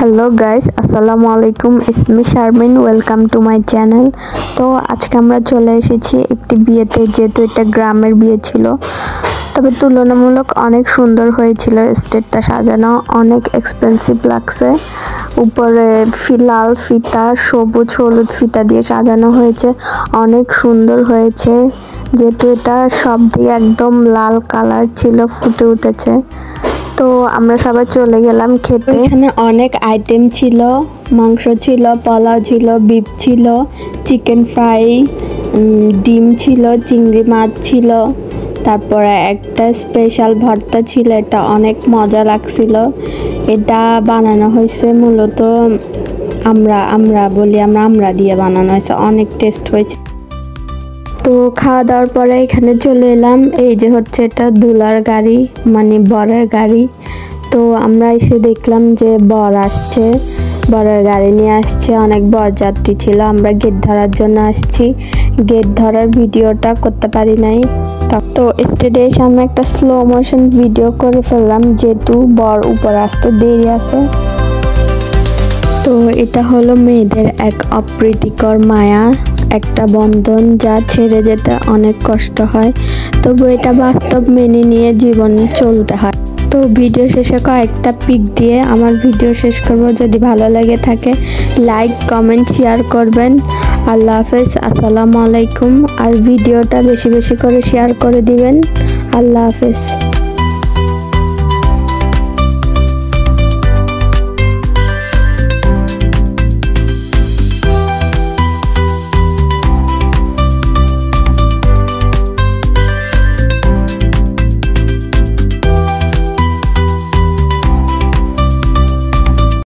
Hello guys, আসসালামু আলাইকুম। ইসমি Sharmin, welcome to my channel. তো আজকে আমরা চলে এসেছি একটি বিয়েতে, যেহেতু এটা গ্রামের বিয়ে ছিল, তবে তুলনামূলক অনেক সুন্দর হয়েছিল। স্টেজটা সাজানো অনেক এক্সপেন্সিভ লাগছে। উপরে লাল ফিতা, সবুজ হলুদ ফিতা দিয়ে সাজানো হয়েছে, অনেক সুন্দর হয়েছে। যেহেতু এটা সব দিয়ে একদম লাল কালার ছিল, ফুটে উঠেছে। তো আমরা সবাই চলে গেলাম খেতে। এখানে অনেক আইটেম ছিল, মাংস ছিল, পোলাও ছিল, বিফ ছিল, চিকেন ফ্রাই, ডিম ছিল, চিংড়ি মাছ ছিল, তারপরে একটা স্পেশাল ভর্তা ছিল। এটা অনেক মজা লাগছিল। এটা বানানো হয়েছে মূলত আমরা দিয়ে বানানো হয়েছে, অনেক টেস্ট হয়েছে। তো খাওয়া দাওয়ার পরে এখানে চলে এলাম। এই যে হচ্ছে এটা দুলার গাড়ি, মানে বরের গাড়ি। তো আমরা এসে দেখলাম যে বর আসছে, বরের গাড়ি নিয়ে আসছে। অনেক বরযাত্রী ছিল। আমরা গেট ধরার জন্য আসছি, গেট ধরার ভিডিওটা করতে পারি নাই। তো স্টেজে এসে আমি একটা স্লো মোশন ভিডিও করে ফেললাম, যেহেতু বর উপর আসতে দেরি আছে। তো এটা হলো মেয়েদের এক অপ্রীতিকর মায়া, একটা বন্ধন, যা ছেড়ে যেতে অনেক কষ্ট হয়, তবু এটা বাস্তব মেনে নিয়ে জীবন চলতে হয়। তো ভিডিও শেষে কয়েকটা পিক দিয়ে আমার ভিডিও শেষ করব। যদি ভালো লেগে থাকে লাইক, কমেন্ট, শেয়ার করবেন। আল্লাহ হাফেজ, আসসালামু আলাইকুম। আর ভিডিওটা বেশি বেশি করে শেয়ার করে দিবেন। আল্লাহ হাফেজ।